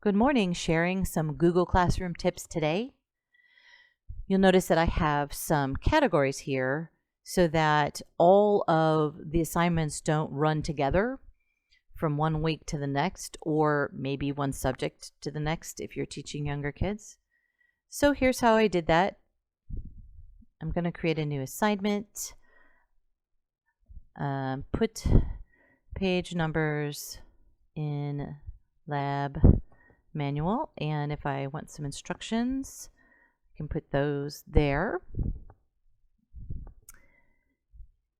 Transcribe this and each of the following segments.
Good morning, sharing some Google Classroom tips today. You'll notice that I have some categories here so that all of the assignments don't run together from one week to the next, or maybe one subject to the next if you're teaching younger kids. So here's how I did that. I'm going to create a new assignment, put page numbers in lab manual, and if I want some instructions, I can put those there.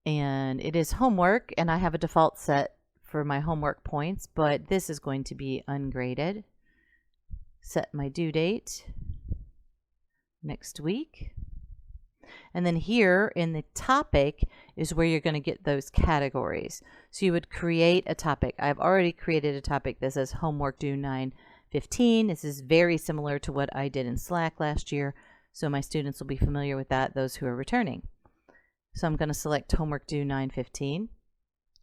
And it is homework, and I have a default set for my homework points, but this is going to be ungraded. Set my due date next week. And then here in the topic is where you're going to get those categories. So you would create a topic. I've already created a topic that says homework due 9/15. This is very similar to what I did in Slack last year, so my students will be familiar with that, those who are returning. So I'm going to select homework due 9/15.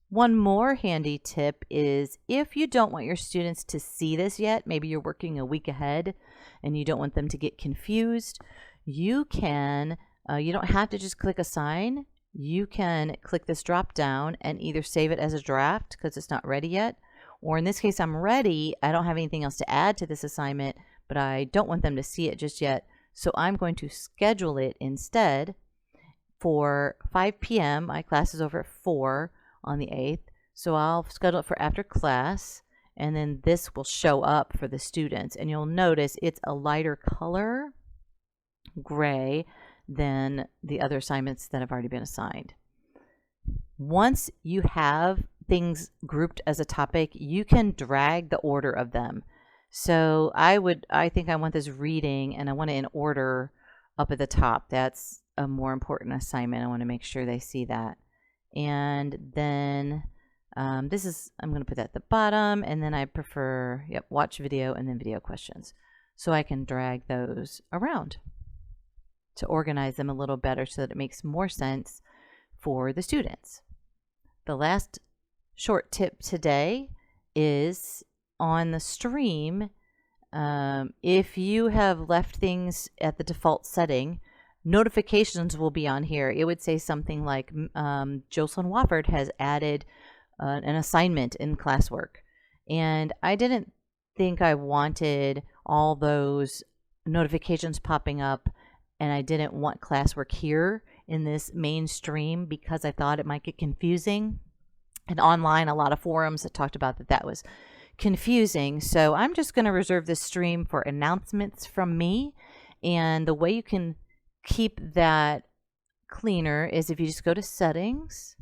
One more handy tip is if you don't want your students to see this yet, maybe you're working a week ahead and you don't want them to get confused, you can, you don't have to just click assign. You can click this drop down and either save it as a draft because it's not ready yet, or in this case, I'm ready. I don't have anything else to add to this assignment, but I don't want them to see it just yet. So I'm going to schedule it instead for 5 p.m. My class is over at 4 on the 8th. So I'll schedule it for after class, and then this will show up for the students. And you'll notice it's a lighter color, gray, than the other assignments that have already been assigned. Once you have things grouped as a topic, you can drag the order of them. So I think I want this reading and I want it in order up at the top. That's a more important assignment. I want to make sure they see that. And then I'm going to put that at the bottom, and then I prefer, watch video and then video questions. So I can drag those around to organize them a little better so that it makes more sense for the students. The last short tip today is on the stream. If you have left things at the default setting, notifications will be on here. It would say something like Jocelyn Wofford has added an assignment in classwork. And I didn't think I wanted all those notifications popping up, and I didn't want classwork here in this mainstream because I thought it might get confusing. And online, a lot of forums that talked about that was confusing. So I'm just going to reserve this stream for announcements from me. And the way you can keep that cleaner is if you just go to settings,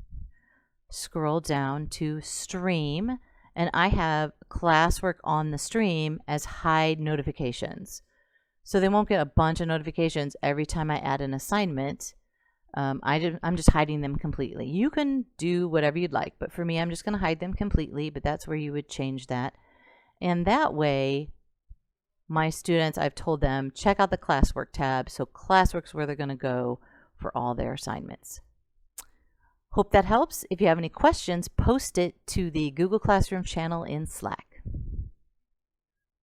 scroll down to stream, and I have classwork on the stream as hide notifications. So they won't get a bunch of notifications every time I add an assignment. I'm just hiding them completely. You can do whatever you'd like, but for me, I'm just going to hide them completely, but that's where you would change that. And that way, my students, I've told them, check out the classwork tab. So classwork's where they're going to go for all their assignments. Hope that helps. If you have any questions, post it to the Google Classroom channel in Slack.